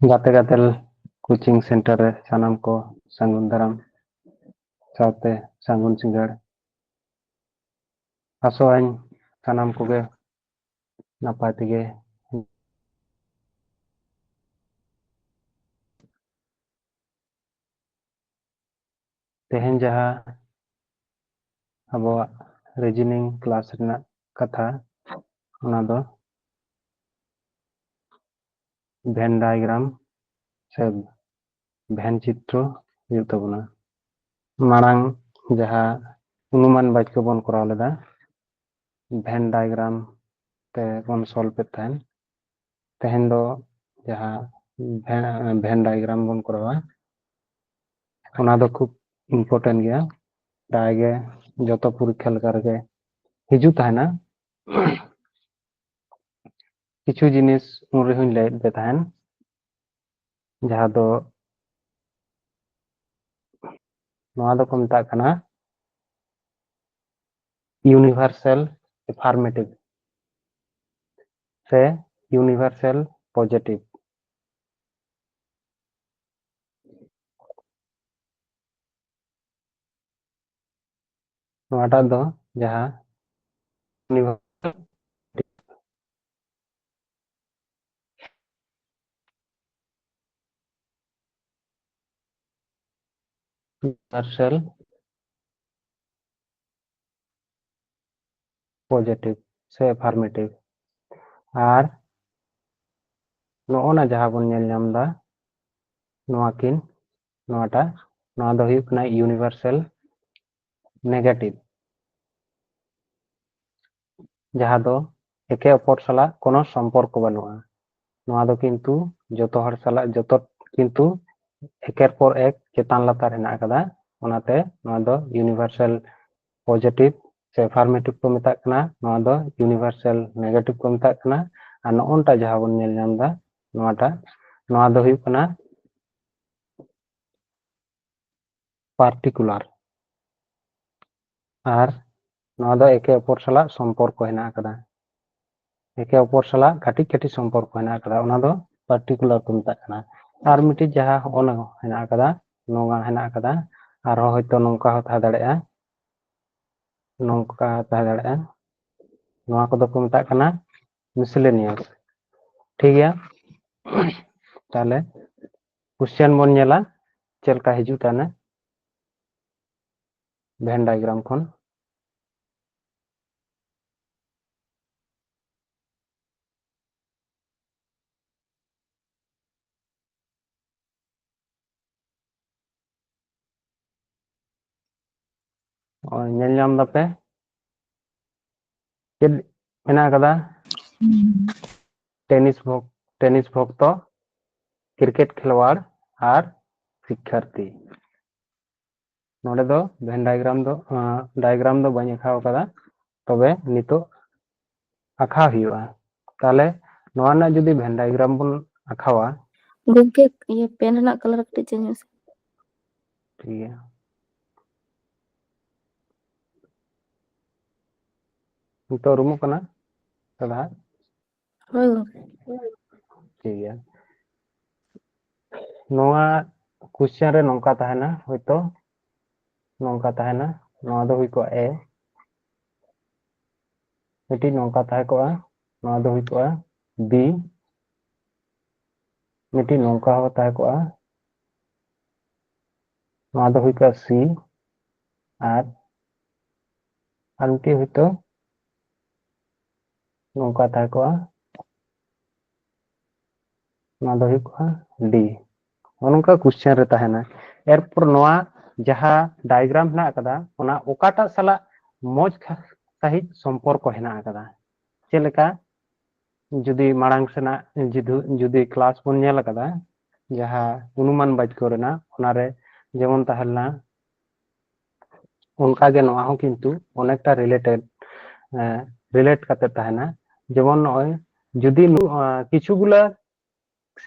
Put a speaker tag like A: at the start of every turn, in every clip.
A: ᱜᱟᱛᱮ ᱜᱟᱛᱮᱞ ᱠᱳᱪᱤᱝ ᱥᱮᱱᱴᱟর ᱨᱮ ᱥᱟᱱᱟᱢ ᱠᱚ ᱥᱟᱹᱜᱩᱱ ᱫᱟᱨᱟᱢ ᱥᱟᱶᱛᱮ ᱥᱟᱹᱜᱩᱱ ᱥᱤᱸᱜᱟᱹᱲ ᱟᱥᱚᱜᱼᱟᱹᱧ ᱥᱟᱱᱟᱢ ᱠᱚᱜᱮ ᱱᱟᱯᱟᱭ ᱛᱮᱜᱮ ᱛᱮᱦᱮᱧ ᱡᱟᱦᱟᱸ ᱟᱵᱚᱣᱟᱜ রিজনিং ক্লাস ᱨᱮᱱᱟᱜ ᱠᱟᱛᱷᱟ ᱚᱱᱟ ᱫᱚ ভেন ডায়াগ্রাম ᱥᱮ ভেন চিত্র ᱦᱩᱭᱩᱜ ᱛᱟᱵᱚᱱᱟ ᱢᱟᱲᱟᱝ ᱡᱟᱦᱟᱸ অনুমান বাক্য বন করা লেদা ভেন ডায়াগ্রাম তে বন সলভ এᱫ ᱛᱟᱦᱮᱱ ᱛᱮᱦᱮᱧ ᱫᱚ ᱡᱟᱦᱟᱸ ভেন ডায়াগ্রাম বন করাᱣᱟ ᱚᱱᱟ ᱫᱚ ᱠᱷᱩᱵ ইম্পর্টেন্ট ᱜᱮᱭᱟ ᱯᱨᱟᱭ ᱜᱮ ᱡᱚᱛᱚ ᱯᱚᱨᱤᱠᱷᱟ ᱞᱮᱠᱟ ᱨᱮᱜᱮ ᱦᱤᱡᱩᱜ ᱛᱟᱦᱮᱱᱟ কিছু জিনিস উন ᱨᱮᱦᱚᱧ ᱞᱟᱹᱭᱮᱫ ᱜᱮ ᱛᱟᱦᱮᱱ ᱡᱟᱦᱟᱸ ᱫᱚ ᱱᱚᱣᱟ ᱫᱚᱠᱚ ᱢᱮᱛᱟᱜ ᱠᱟᱱᱟ ইউনিভার্সাল এফার্মেটিভ ᱥᱮ ইউনিভার্সাল পজিটিভ নয়টা দো যাহা ইউনিভার্সাল পজিটিভ সে এফার্মেটিভ আর নয়না যাহা বন নেল নাম দা নয়া কিন নয়টা নয়া দো হুᱭᱩᱜ ᱠᱟᱱᱟ ইউনিভার্সাল নেগেটিভ যাহা দো একে অপর সালা কোনো সম্পর্ক বানুয়া নয়া দো কিন্তু যত হর সালা যত কিন্তু একের পর এক চেতান লাতার হেনা আকাদা ওনাতে নয়া দো ইউনিভার্সাল পজিটিভ সে এফার্মেটিভ को মেতাগ কানা নয়া দো ইউনিভার্সাল নেগেটিভ को মেতাগ কানা আর নয়টা যাহা বন নেল নাম দা নয়াটা নয়া দো হুᱭᱩᱜ কানা পার্টিকুলার আর নয়া দো একে অপর সালা সম্পর্ক হেনা আকাদা একে অপর সালা কাটিক কাটিক সম্পর্ক হেনা আকাদা ওনা দো পার্টিকুলার को মেতাগ কানা আর মিটি যাহা ওনা হেনা আকাদা নঙ্গা হেনা আকাদা আর হয়তো নঙ্কা হো তাহা দাড়েয়া নঙ্কা তাহা দাড়েয়া নয়া কদো को মেতাগ কানা মিসেলেনিয়াস ঠিক গেয়া তাহলে কোশ্চেন বন নেলা চেলকা হিজু তানে ভেন ডায়াগ্রাম খন नेल नाम दापे चेद मेना कदा टेनिस भक्त क्रिकेट खेलवाड़ और शिक्षार्थी नोडे दो भेन डायग्राम दो बाñ आँकाव कदा तबे नितो आँका हुआ ताले नोआ ना जुदी भेन डायग्राम बन आँकावा
B: गंके ये पेन ना कलर कटे चेंज से
A: ठीक है नितो रूमो कना तदा
B: होय
A: ठीक है नोआ क्वेश्चन रे नोंका ताहेना होयतो नोंका ताहेना नोआ दो हुई को ए मिटी नोंका ताहे को नोआ दो हुई को बी मिटी नोंका हो ताहे को नोआ दो हुई को सी और मिटी हुई तो नोंका ताहे को नोआ दो हुई को डी नोंका क्वेश्चन रे ताहेना एरपर नोआ जहा डायग्राम हेना कदा ओना ओकाटा साला मोज सहित संपर्क हेना कदा चेलेका जुदी माड़ांग सेना जुदी क्लास बन नेल कदा जहा अनुमान बाक्य रेना ओनारे जेमन ताहेलना उनका गे नोआ हो किंतु अनेकटा रिलेट करते ताहेना जेमन नय जुदी किछुगुला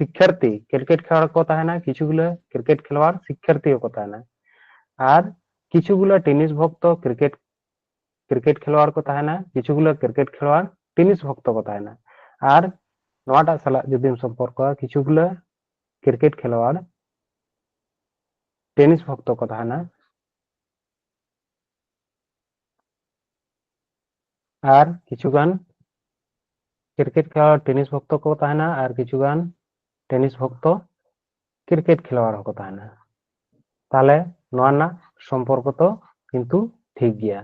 A: शिक्षार्थी क्रिकेट खेलवाड़ को ताहेना किछुगुला क्रिकेट खेलवाड़ शिक्षार्थी को ताहेना और किछुगुला टेनिस भक्त क्रिकेट खेलवाड़ को ताहेना किछुगुला क्रिकेट खेलवाड़ टेनिस भक्त को ताहेना और नोआटा साला जुदी संपर्क किछुगुला क्रिकेट खेलोয়াড় टेनिस भक्त को तहना और किछुगान क्रिकेट खेलोয়াড় टेनिस भक्त को तहना और किछुगान टेनिस भक्त क्रिकेट खेलोয়াড় को तहना ताले नोआना सम्पर्क तो किन्तु ठीक गया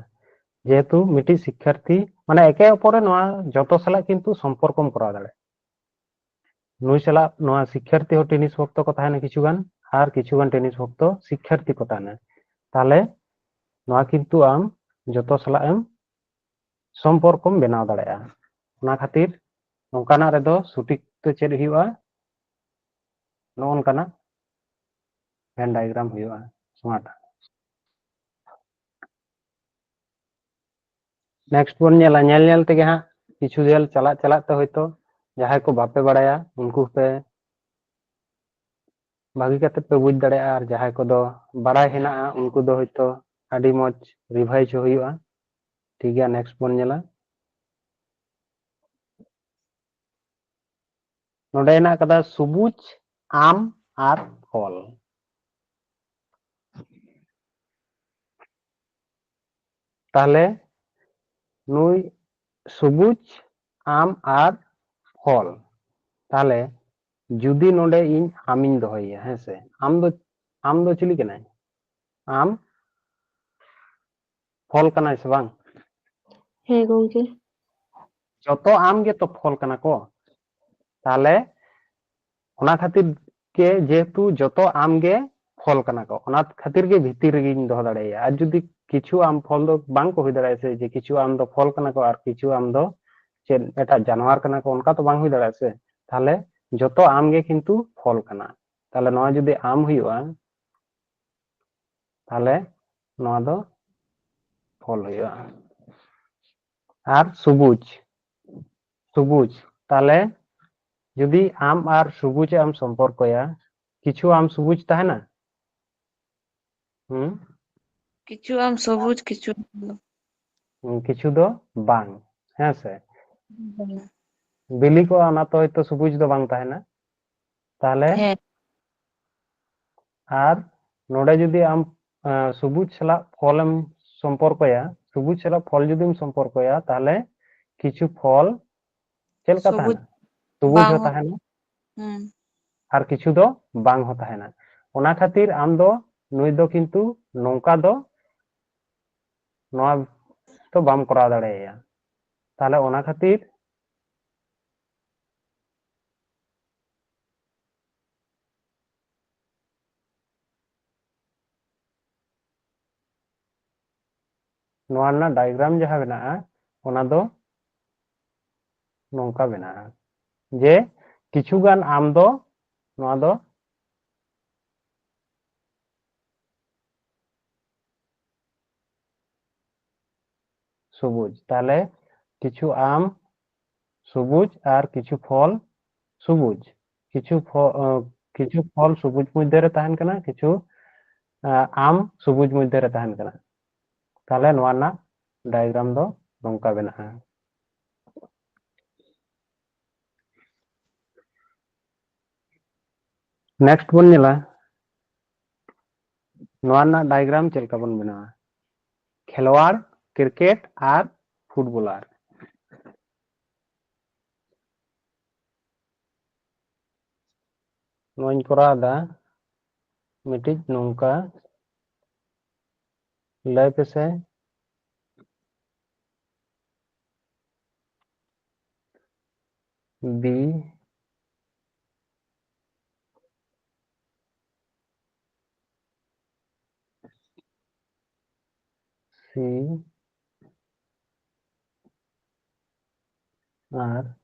A: जेहेतु मिट्टी शिक्षार्थी माने एके अपरे नोआ जतो साला किन्तु सम्पर्कम करा दाड़े नुई साला नोआ शिक्षार्थी हो टेनिस भक्त को तहना किछुगान और किछुगान टेनिस भक्त शिक्षार्थी को तहना ताले नोआ किन्तु आम जतो साला एम सम्पर्कम बनाव दाड़ेया ना खातिर नोंकाना रेदो सटीक तो चेद हुआ नोंकाना वेन डायग्राम हुआ स्मार्ट नेक्स्ट बन नेला नेल नेल तेगे हाँ किछु जेल चला चलाते होयतो जहां को बापे बड़ाया उनको पे भागी काते पे बुझ दाड़ेया और जहां को दो बड़ाय हेना उनको दो होयतो आडी मज रिवाइज हुआ ठीक है नेक्स्ट बन नेला नोडे हेना कदा सुबुज आम और फल ताहले नुई सुबुज आम और फल ताहले जुदी नोडे इन आमिन दोहैया है से आम दो चिली कनाय आम फल कनाय से बांग
B: हे गोंके
A: जतो आम गे तो फल कना को ताहले ओना खातिर के जेहेतु जतो आम गे फल कना को ओना खातिर के भीतर गे दोह दाड़ेया और जुदी किछु आम फल दो बांग को हुई दाड़े से जे किछु आम दो फल कना को और किछु आम दो चे एटा जानवर कना को उनका तो बांग हुई दाड़े से ताहले जतो आम गे किन्तु फल कना ताहले नोआ जुदी आम हुआ ताहले नोआ दो फल हुआ और सुबुज सुबुज ताहले जुदी आम और सुबुज आम सम्पर्कया किछु आम सुबुज ताहेना
C: किछु आम सबुज किछु
A: किछु दो बांग है से बिली को आना तो होयतो सुबुज दो बांग ताहेना ताहले
C: है
A: और नोडे जुदी आम सुबुज सला फलम सम्पर्कया सुबुज सला फल जुदी सम्पर्कया ताहले किछु फल चेलका
C: सबुज
A: ताहेना सुबुज
C: बांग
A: हो ताहेना
C: हम्म
A: और किछु दो बांग हो ताहेना ओना खातिर आम दो नुई दो किन्तु नोंका दो नोआ तो बाम करा दाड़ेया ताहले ओना खातिर नोआ ना डायग्राम जहां बना ओना दो नोंका बना जे किछुगान आम दो नोआ दो सबुज ताहले किछु आम सबुज और किछु फल सबुज किछु फल सबुज मध्य रे ताहेन कना किछु आम सबुज मध्य रे ताहेन कना ताहले नोआ ना डायग्राम दो नोंका बना नेक्स्ट बन नेला नोआ ना डायग्राम चेलका बन बनावा खेलोয়াড় क्रिकेट और फुटबलार नोन कोरादा मिटिज नोंका लय पे से बी सी और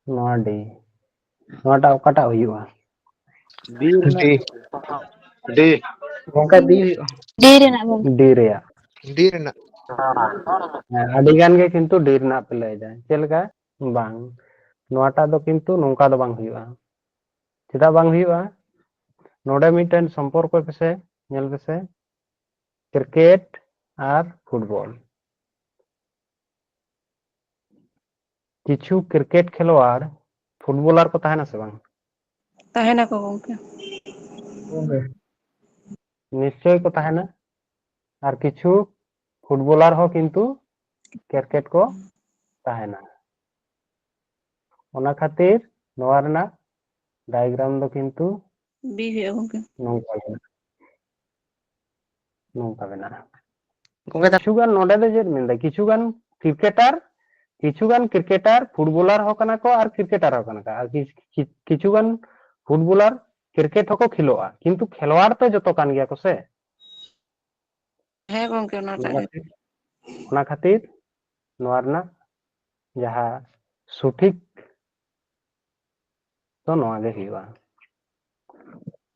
A: नोआ डी नोटा ओकाटा हुआ
D: डी डी डी
A: गोंका दी
B: डी रेना गोंके
A: डी रेया
D: डी रेना
A: आदि गान के किंतु डी रेना पे लय जाय चेलका बांग नोटा दो किंतु नोंका दो बांग हुआ चेदा बांग हुआ नोडे मिटन संपर्क पे नेल पे क्रिकेट और फुटबॉल কিছু ক্রিকেট খেলোয়াড় footballer ko tahena se bang?
C: ᱛᱟᱦᱮᱱᱟᱠᱚ ᱜᱚᱝᱠᱮ
A: নিশ্চয়ই ko tahena আর কিছু ফুটবলার ho কিন্তু cricket ko tahena ona khatir noa rena diagram do কিন্তু
C: ᱵᱤ ᱦᱩᱭᱩᱜᱼᱟ ᱜᱚᱝᱠᱮ
A: nongka bena nongka bena কিছুগান নোডে দে যে মেন্দা কিছুগান cricketer footballer ho kana ko আর ক্রিকেটার ho kana আর কিছুগান ফুটবলার ক্রিকেট hoko khiloa কিন্তু খেলোয়াড় তো যত কান গিয়া কোসে
C: ᱦᱮᱸ ᱜᱚᱝᱠᱮ ᱚᱱᱟᱴᱟᱜ ᱜᱮ
A: ona khatir noa rena jaha সঠিক তো নোয়া গে Hiba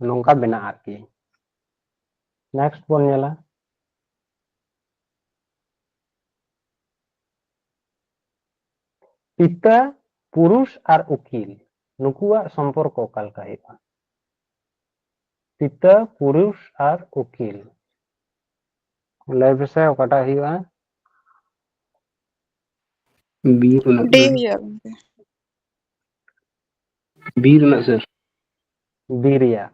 A: nongka bena arki next bon nyala পিতা পুরুষ আর উকিল নুকুয়ার সম্পর্ক কালকা হিবা পিতা পুরুষ আর উকিল লাইভ সে ওকাটা হিবা
E: বীর না
C: ᱰᱤ ᱦᱩᱭᱩᱜᱼᱟ ᱜᱚᱝᱠᱮ
E: বীর না স্যার
A: বিরিয়া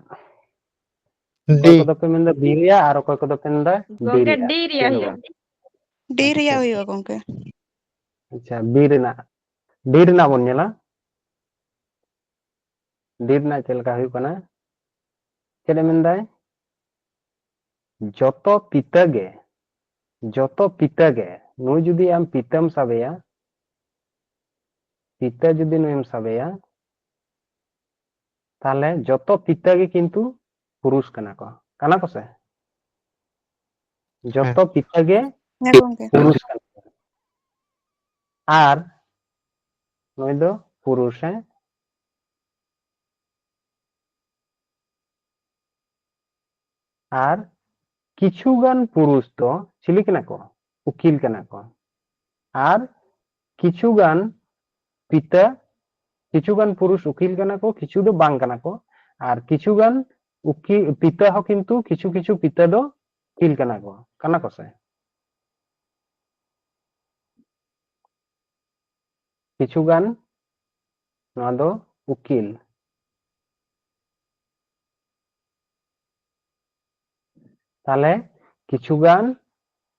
D: D.
A: অকয় কত পে মেন্দা বিরিয়া আর অকয় কত পে মেন্দা
B: গঙ্গে
A: বিরিয়া
B: ডি রিয়া হিয়া
C: ᱰᱤ ᱨᱮᱭᱟᱜ ᱦᱩᱭᱩᱜᱼᱟ ᱜᱚᱝᱠᱮ
A: আচ্ছা বীরনা বন নেলা বীরনা চেলকা হুই কানা চেলে মেন্দায় যত পিতাগে নুই যদি আম পিতাম সাবেয়া পিতা যদি নুইম সাবেয়া তাহলে যত পিতাগে কিন্তু পুরুষ কানা কো সে যত পিতাগে
C: ᱦᱮᱸ ᱜᱚᱝᱠে
A: পুরুষ কানা আর নুই দো পুরুষ হ্যাঁ আর কিছুগান পুরুষ তো চিলি কেনা কো উকিল কেনা কো আর কিছুগান পিতা কিছুগান পুরুষ উকিল কেনা কো কিছু দো বাং কেনা কো আর কিছুগান উকিল পিতা হো কিন্তু কিছু কিছু পিতা দো উকিল কানা কো সে কিছুগান নোয়া দো উকিল তাহলে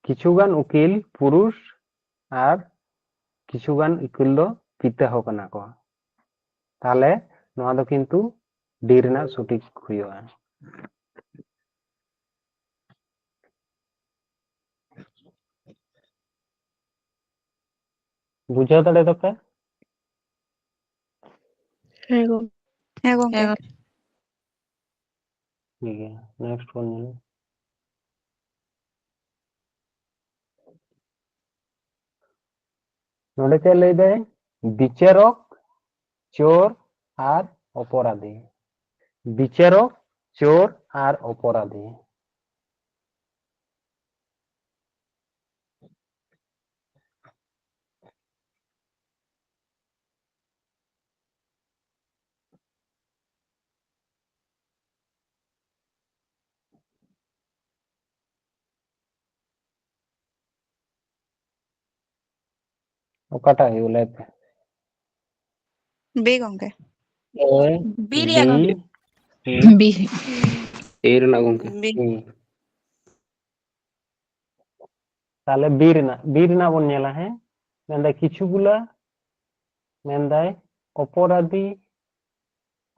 A: কিছুগান উকিল পুরুষ আর কিছুগান উকিল দো পিতা হো কানা কো তাহলে নোয়া দো কিন্তু ডি রেনা সঠিক হুইবা বুঝাও দাড়ে তো পে
B: হ্যাঁ গঙ্গে
C: ᱦᱮᱸ ᱜᱚᱝᱠᱮ
A: ठीक है नेक्स्ट वन নোডে তে লই দে বিচারক চোর আর অপরাধী বিচারক চোর আর অপরাধী ওকাটা হিউলে
C: ᱵি ᱜᱚᱝᱠᱮ
B: বি রিয়া গঙ্গে
E: বি এর না গঙ্কে
C: ᱵি
A: তাহলে বীর না বন নেলা হ্যাঁ মেন্দায় কিছুগুলা মেন্দায় অপরাধী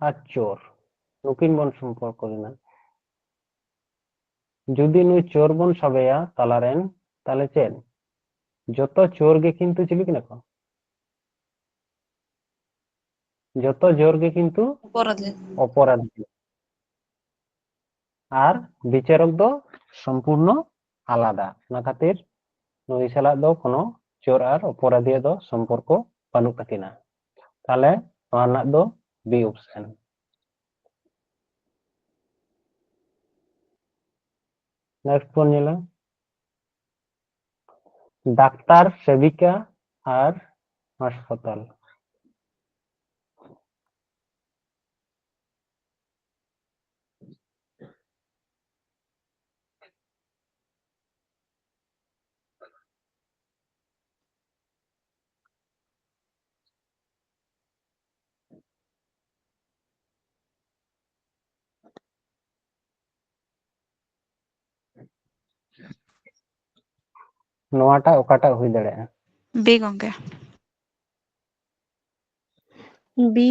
A: আর চোর নুকিন বন সম্পর্ক না যদি নুই চোর বন সবেয়া তালারেন তাহলে চেন যত চোর গে কিন্তু চিলি কিনা কো যত জোর গে কিন্তু
C: অপরাধী
A: অপরাধী আর বিচারক দো সম্পূর্ণ আলাদা না খাতির নুই সালাদ দো কোনো চোর আর অপরাধী দো সম্পর্ক বানুক তাকিনা তাহলে নোয়া রᱮᱱᱟᱜ দো বি অপশন নেক্সট বন নিলাম ডাক্তার সেবিকা আর হাসপাতাল ᱱᱚᱣᱟᱴᱟᱜ ᱚᱠᱟᱴᱟᱜ ᱦᱩᱭ ᱫᱟᱲᱮᱭᱟᱜᱼᱟ?
C: बी गंगे
B: बी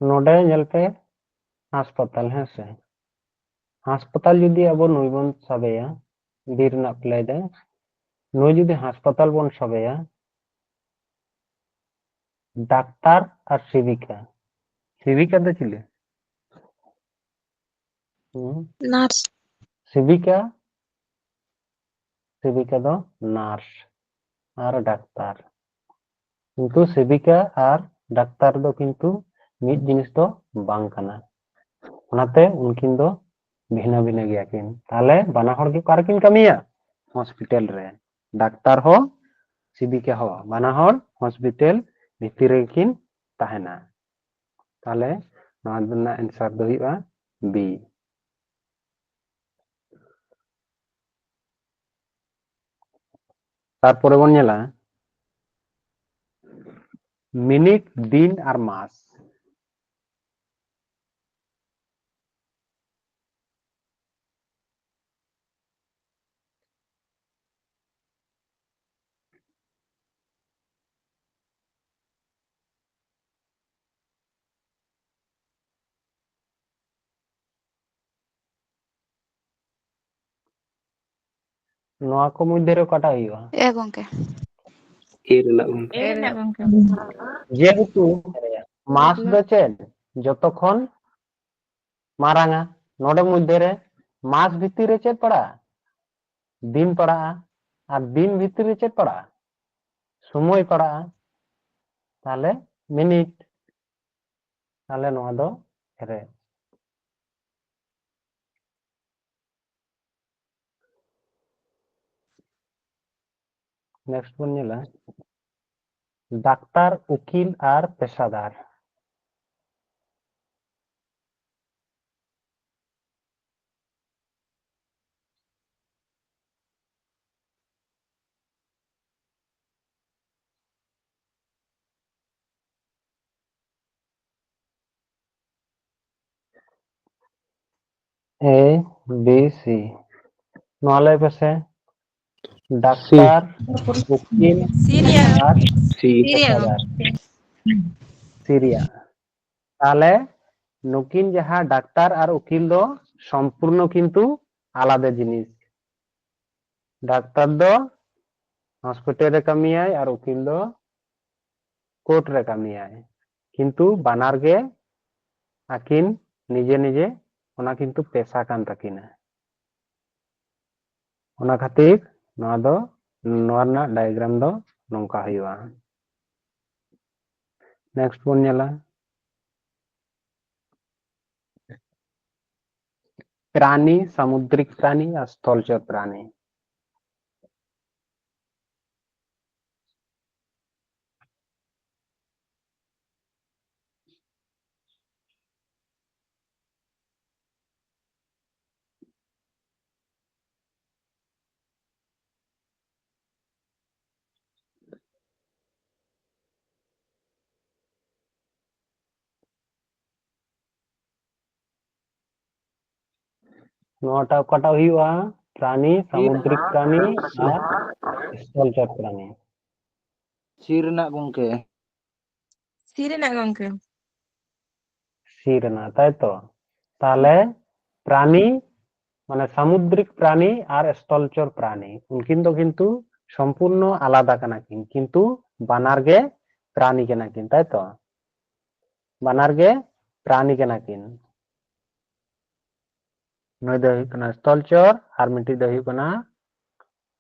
A: ᱱᱚᱰᱮ ᱧᱮᱞ ᱯᱮ হাসপাতাল হ্যাঁ সে হাসপাতাল যদি আবার নই বন সাবেয়া বি রনাক প্লেদা নই যদি হাসপাতাল বন সাবেয়া ডাক্তার আর সেবিকা সেবিকা দে ছিলে
B: नर्स
A: সেবিকা সেবিকা দো নার্স আর ডাক্তার কিন্তু সেবিকা আর ডাক্তার দো কিন্তু মিদ জিনিস দো বাং কানা ওনাতে উনকিন দো ভিন্ন ভিন্ন গিয়া কিন তাহলে বানা হড় কি কারকিন কামিয়া হসপিটাল রে ডাক্তার হো সেবিকা হো বানা হড় হসপিটাল ভিতরে রেকিন তাহেনা তাহলে নওয়া দনা অ্যানসার দো হুইবা বি তারপরে বন নেলা মিনিট দিন আর মাস নওয়া কো মধ্যে রে কটা হইবা
C: ए गंगे
E: এ রনাক গongke
B: ए ना गंके
A: যেহেতু মাস দো চেন যতক্ষণ মারাঙা নডে মধ্যে রে মাস ভিতরে চেদ পড়া দিন পড়া আর দিন ভিতরে চেদ পড়া সময় পড়া তাহলে মিনিট তাহলে নওয়া দো রে নেক্সট বন নেলা ডাক্তার উকিল আর পেশাদার এ বি সি নলে পেছে ডাক্তার উকিল
B: सीरिया
A: আর
E: সি
B: सीरिया
A: পেশাদার সিরিয়া তাহলে নকিন যাহা ডাক্তার আর উকিল দো সম্পূর্ণ কিন্তু আলাদা জিনিস ডাক্তার দো হসপিটাল রে কামিয়ায় আর উকিল দো কোর্ট রে কামিয়ায় কিন্তু বানার গে আকিন নিজে নিজে ওনা কিন্তু পেশা কান তাকিনা ওনা খাতির নওয়া দো নওয়া রনাক ডায়াগ্রাম দো নংকা হইবা নেক্সট বন নেলা প্রাণী সামুদ্রিক প্রাণী আর স্থলচর প্রাণী নটা কটা হইবা প্রাণী সামুদ্রিক প্রাণী আর স্থলচর প্রাণী
D: सी रना गंके
B: सीरे ना गंके
A: সি না তাই তো তাহলে প্রাণী মানে সামুদ্রিক প্রাণী আর স্থলচর প্রাণী উনকিন তো কিন্তু সম্পূর্ণ আলাদা কানা কিন কিন্তু বানার গে প্রাণী কেনা কিন তাই তো বানার গে প্রাণী কেনা কিন নয় দো হুইᱩᱜ ᱠᱟᱱᱟ স্থলচর আর মিটি দো হুইᱩᱜ ᱠᱟᱱᱟ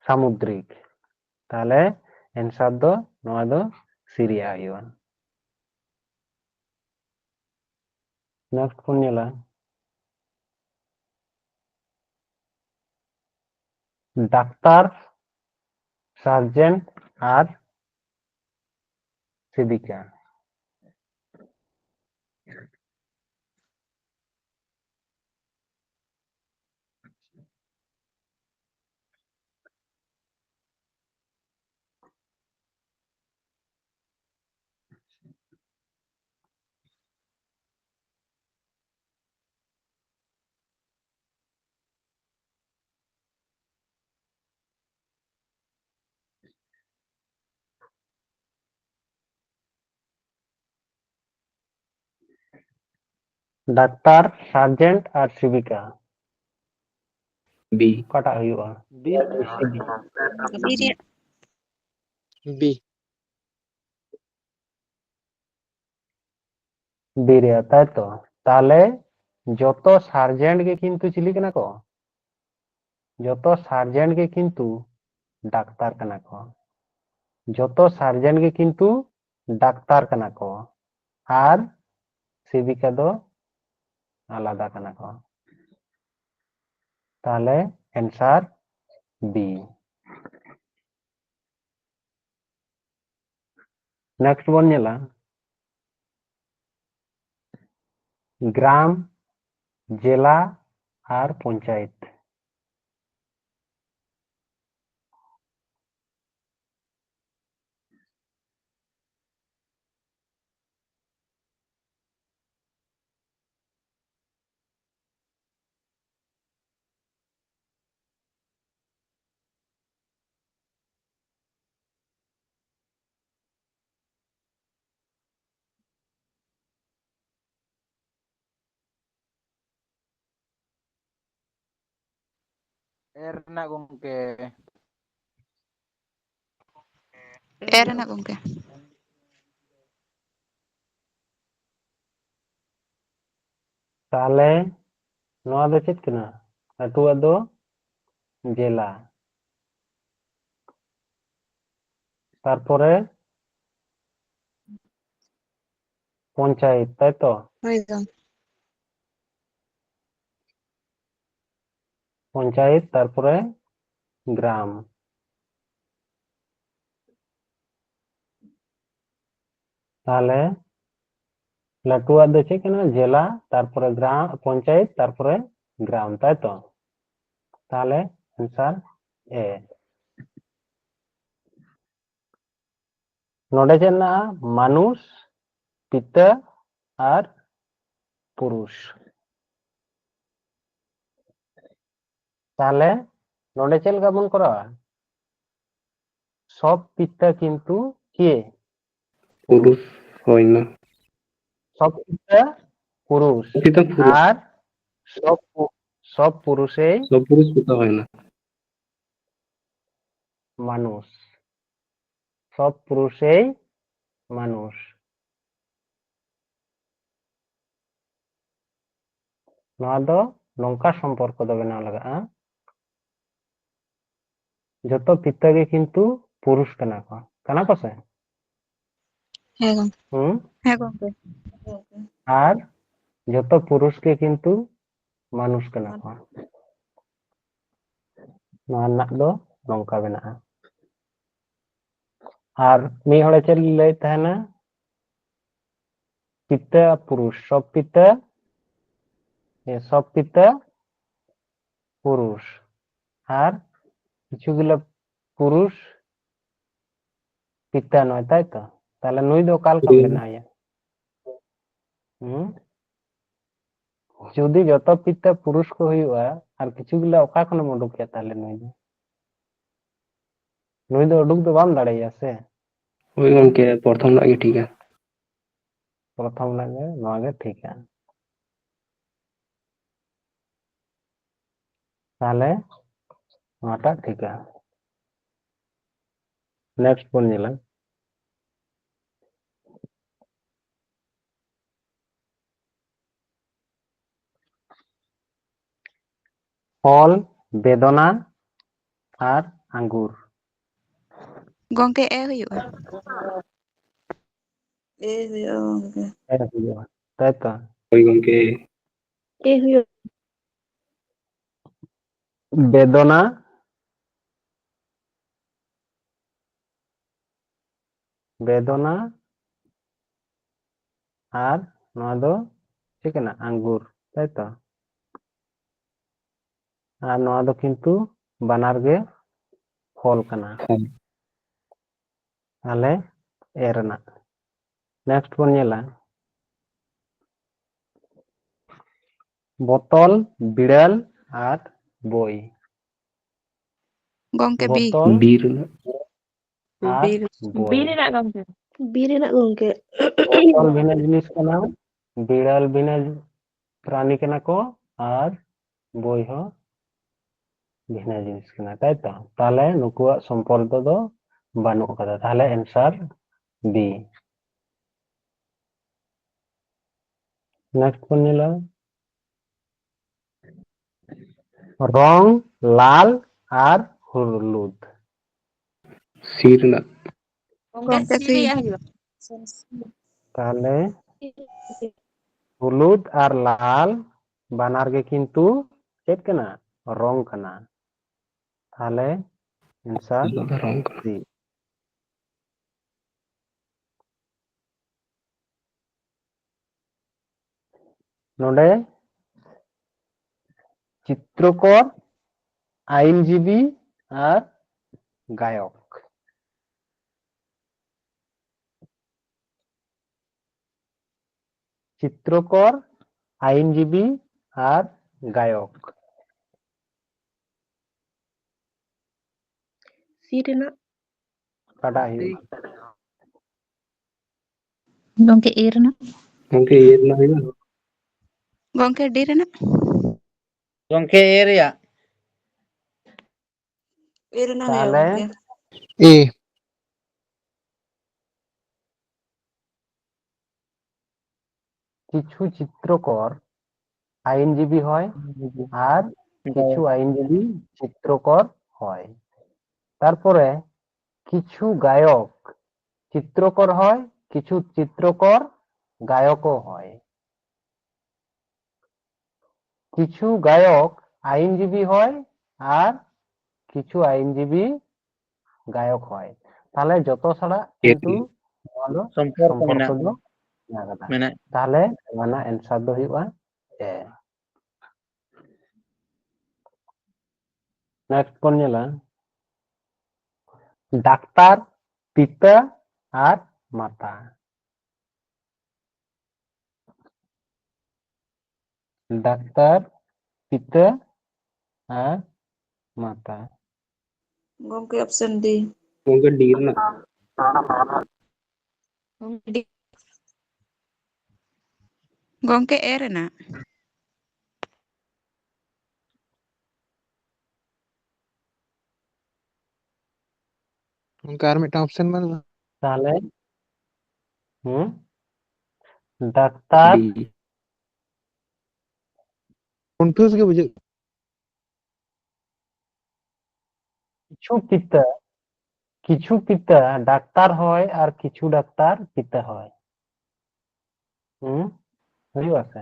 A: সামুদ্রিক তাহলে অ্যানসার দো নওয়া দো সিরিয়া হইবা নেক্সট কোন নেলা ডাক্তার সার্জেন্ট আর সেবিকা ডাক্তার, সার্জেন্ট আর সিভিকা
E: বি
A: অকাটাগ হুᱭᱩᱜᱼᱟ?
D: বি
C: बी ᱨᱮᱭᱟᱜ
D: বি
A: বি ᱨᱮᱭᱟᱜ তাইতো? তাহলে যত সার্জেন্ট গে কিন্তু চিলি কানা কো? যত সার্জেন্ট গে কিন্তু ডাক্তার কানা কো। যত সার্জেন্ট গে কিন্তু ডাক্তার কানা কো। আর সিভিকা দো আলাদা কানা কো। তাহলে অ্যান্সার বি। নেক্সট বন ñela গ্রাম, জেলা আর পঞ্চায়েত।
D: এর না গঙ্কে
C: ए ᱨᱮᱱᱟᱜ ᱜᱚᱝᱠᱮ
A: তাহলে নোয়া দো চেদ কানা? লাটুᱣᱟᱜ দো জেলা, তারপরে পঞ্চায়েত, তাই তো?
C: ᱦᱳᱭ ᱜᱚᱝᱠᱮ
A: পঞ্চায়েত তারপরে গ্রাম। তাহলে লাটুᱣᱟᱜ দো চেদ কানা? জেলা, তারপরে গ্রাম, পঞ্চায়েত, তারপরে গ্রাম, তাই তো? তাহলে অ্যান্সার এ। নোডে চেদ না মানুষ, পিতা আর পুরুষ। তাহলে নোডে চেদ লেকা বন করা? সব পিতা কিন্তু কে?
E: পুরুষ হয় না।
A: সব পিতা পুরুষ।
E: পিতা পুরুষ,
A: আর সব পুরুষেই
E: সব পুরুষ পিতা হয় না।
A: মানুষ। সব পুরুষেই মানুষ। নোয়া দো নংকা সম্পর্ক দো বেনাও লাগাᱜᱼᱟ যত পিতা গে কিন্তু পুরুষ কানা ᱠᱚ ᱠᱟᱱᱟ ᱠᱚ ᱥᱮ?
C: ᱦᱮᱸ ᱜᱚᱝᱠᱮ
A: হুম
C: ᱦᱮᱸ ᱜᱚᱝᱠᱮ
A: আর যত পুরুষ গে কিন্তু মানুষ ᱠᱟᱱᱟ ᱠᱚ। ᱱᱚᱣᱟ ᱨᱮᱱᱟᱜ ᱫᱚ ᱱᱚᱝᱠᱟ ᱵᱮᱱᱟᱜᱼᱟ। আর ᱢᱤᱫ ᱦᱚᱲ ᱪᱮᱫ ᱞᱟᱹᱭ ᱛᱟᱦᱮᱱᱟ? পিতা পুরুষ, সব পিতা পুরুষ। আর কিছুগুলো পুরুষ পিতা নয়, তাই তো? তাহলে নুই দো কাল কাম বেনাওয়া? হুম যদি যত পিতা পুরুষ কো হুᱭᱩᱜᱼᱟ আর কিছুগুলো অকা খনে উডুকিয়া তাহলে নুই দো উডুক দো বাম দাᱲেᱭᱟᱜᱼᱟ ᱥᱮ?
E: ওই গঙ্কে প্রথম লাগে ঠিক আছে।
A: প্রথম লাগে নওয়া গে ঠিকা। তাহলে নওয়াটা ঠিকা। নেক্সট বন ñela ফল, বেদনা আর আঙ্গুর।
C: ᱜᱚᱝᱠᱮ ᱮ ᱦᱩᱭᱩᱜᱼᱟ ᱮ ᱦᱩᱭᱩᱜᱼᱟ ᱜᱚᱝᱠᱮ
A: এর হুᱭᱩᱜᱼᱟ, তাই তো?
E: ওই গঙ্কে
B: এ হুᱭᱩᱜ
A: বেদনা, বেদনা আর নওয়া দো ঠিক না আঙ্গুর, তাই তো? আর নওয়া দো কিন্তু বানার গে ফল কানা।
E: ফল।
A: তাহলে এ রেনাᱜ। নেক্সট বন ñela বোতল, বিড়াল আর বই।
C: ᱜᱚᱝᱠᱮ ᱵি
A: বোতল
E: বীর
A: আর
C: ᱵᱤᱨ
A: বই।
B: বি রেনাᱜ গᱚᱝᱠᱮ বি রেনাᱜ গᱚᱝᱠᱮ
A: বোতল ভিন্ন জিনিস কানা, বিড়াল ভিন্ন ᱯᱨᱟণী ᱠᱟᱱᱟ ᱠᱚ ᱟᱨ ᱵᱳᱭ ᱦᱚᱸ ᱵᱷᱤᱱᱟᱹ ᱡᱤᱱᱤস ᱠᱟᱱᱟ, ᱛᱟᱭᱛᱚ? ᱛᱟᱦᱞᱮ ᱱᱩᱠᱩᱣᱟᱜ ᱥᱚᱢᱯᱚᱨᱠᱚ ᱫᱚ ᱵᱟᱹᱱᱩᱜ ᱟᱠᱟᱫᱟ, ᱛᱟᱦᱞᱮ অ্যান্সার বি। নেক্সট কোন নিলাম? রং লাল আর হলুদ।
E: सी रनाक
C: Gongke si.
A: তাহলে হলুদ আর লাল বানার গে কিন্তু চেক কানা রং কানা, তাহলে অ্যান্সার
E: रंग
A: সি। নোডে চিত্রকর, আইনজীবী আর গায়ক। চিত্রকর, আইনজীবী আর গায়ক।
B: सी ᱨᱮᱱᱟᱜ
A: কাটা ᱦᱩᱭᱩᱜᱼᱟ।
C: Gongke A renak.
E: गंके ये रना है ना
C: Gongke D renak.
D: Gongke area.
C: A renak ya
A: তাহলে
C: gongke.
D: A.
A: কিছু চিত্রকর আইনজীবী হয় আর কিছু আইনজীবী চিত্রকর হয়। তারপরে কিছু গায়ক চিত্রকর হয়, কিছু চিত্রকর গায়কও হয়। কিছু গায়ক আইনজীবী হয় আর কিছু আইনজীবী গায়ক হয়। তাহলে যত ছাড়া কিন্তু নওয়া ᱫᱚ
D: সম্পর্ক
A: সম্পর্ক
D: মেনাᱜ
A: ᱫᱚ ᱢᱮᱱᱟᱜ ᱟᱠᱟᱫᱟ।
D: ᱢᱮᱱᱟᱜ
A: তাহলে ᱚᱱᱟ অ্যান্সার ᱫᱚ ᱦᱩᱭᱩᱜᱼᱟ ᱮ। নেক্সট ᱵᱚᱱ ᱧᱮᱞᱟ ডাক্তার, পিতা আর মাতা। ডাক্তার, পিতা আর মাতা।
C: Gongke option D.
E: गंके डी रनाक
C: Gongke D. Gongke A renak.
D: Gongke ar midtang option banuga?
A: তাহলে doctor,
E: D
D: Confuse ge bujhe
A: কিছু পিতা ডাক্তার হয় আর কিছু ডাক্তার পিতা হয়। বুঝতে পারছে?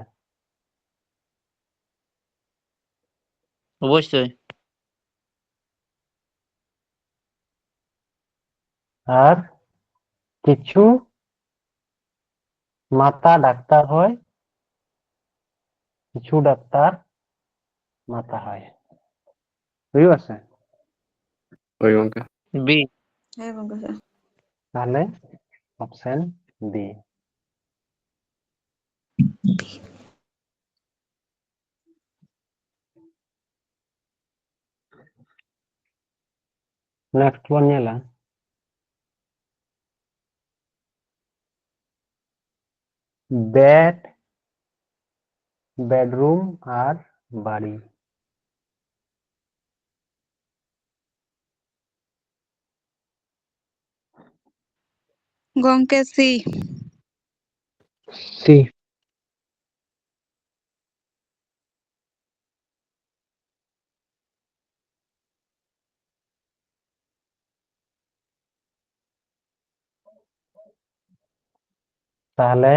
D: অবশ্যই।
A: আর কিছু মাতা ডাক্তার হয়, কিছু ডাক্তার মাতা হয়। বুঝতে পারছে?
E: ओए गंके
D: বি।
C: Hai gongke sa.
A: তাহলে অপশন ডি। নেক্সট বন ñela বেড, বেডরুম আর বাড়ি।
C: Gongke C.
D: সি।
A: তাহলে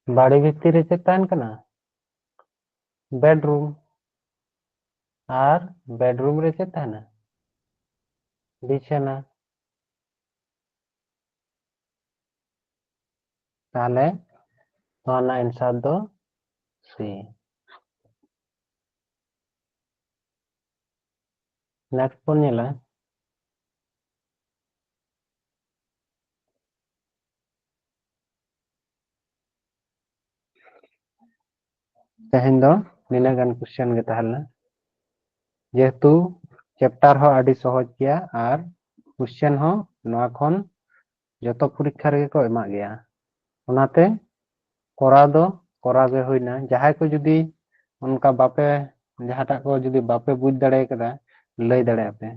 A: বাড়ি ভিতরে ᱪᱮᱫ ᱛᱟᱦᱮᱱ ᱠᱟᱱᱟ? বেডরুম। আর বেডরুম রে ᱪᱮᱫ ᱛᱟᱦᱮᱱᱟ? বিছানা। তাহলে ᱱᱚᱣᱟ অ্যান্সার ᱫᱚ সি। নেক্সট বন ñela ᱛᱮᱦᱮᱧ ᱫᱚ ᱱᱤᱱᱟᱹᱜ ᱜᱟᱱ ᱠᱚᱥᱪᱮᱱ ᱜᱮ ᱛᱟᱦᱮᱸ ᱞᱮᱱᱟ, যেহেতু চ্যাপ্টার ᱦᱚᱸ ᱟᱹᱰᱤ সহজ ᱜᱮᱭᱟ ᱟᱨ ᱠᱚᱥᱪᱮᱱ ᱦᱚᱸ ᱱᱚᱣᱟ ᱠᱷᱚᱱ ᱡᱚᱛᱚ ᱯᱚᱨᱤᱠᱷᱟ ᱨᱮᱜᱮ ᱠᱚ ᱮᱢᱟᱜ ᱜᱮᱭᱟ, ᱚᱱᱟᱛᱮ ᱠᱚᱨᱟᱣ ᱫᱚ ᱠᱚᱨᱟᱣ ᱜᱮ ᱦᱩᱭᱱᱟ ᱡᱟᱦᱟᱸᱭ ᱠᱚ ᱡᱩᱫᱤ ᱚᱱᱠᱟ ᱵᱟᱯᱮ ᱡᱟᱦᱟᱸᱴᱟᱜ ᱠᱚ ᱡᱩᱫᱤ ᱵᱟᱯᱮ ᱵᱩᱡᱽ ᱫᱟᱲᱮ ᱠᱟᱫᱟ ᱞᱟᱹᱭ ᱫᱟᱲᱮᱭᱟᱜ ᱯᱮ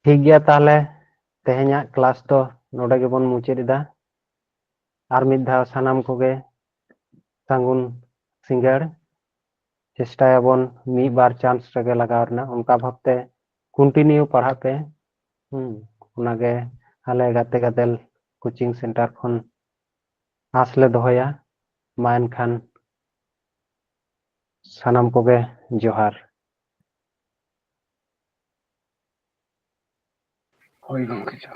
A: ᱴᱷᱤक ᱜᱮᱭᱟ ᱛᱟᱦᱞᱮ ᱛᱮᱦᱮᱧᱟᱜ ᱠᱞᱟᱥ ᱫᱚ ᱱᱚᱰᱮ ᱜᱮᱵᱚᱱ ᱢᱩᱪᱟᱹᱫ ᱮᱫᱟ ᱟᱨ ᱢᱤᱫ ᱫᱷᱟᱣ ᱥᱟᱱᱟᱢ ᱠᱚᱜᱮ ᱥᱟᱹᱜᱩᱱ ᱥᱤᱸᱜᱟᱹᱲ চেষ্টায়াবন ᱢᱤᱫ ᱵᱟᱨ ᱪᱟᱱᱥ ᱨᱮᱜᱮ ᱞᱟᱜᱟᱣ ᱨᱮᱱᱟᱜ ᱚᱱᱠᱟ ᱵᱷᱟᱵᱛᱮ কন্টিনিউ ᱯᱟᱲᱦᱟᱜ ᱯᱮ ᱚᱱᱟᱜᱮ ᱟᱞᱮ ᱜᱟᱛᱮ ᱜᱟᱫᱮᱞ কোচিং সেন্টার ᱠᱷᱚᱱ ᱟᱸᱥ ᱞᱮ ᱫᱚᱦᱚᱭᱟ ᱢᱟ ᱮᱱᱠᱷᱟᱱ ᱥᱟᱱᱟᱢ ᱠᱚᱜᱮ ᱡᱚᱦᱟᱨ
E: ᱦᱳᱭ ᱜᱚᱝᱠᱮ ᱡᱚᱦᱟᱨ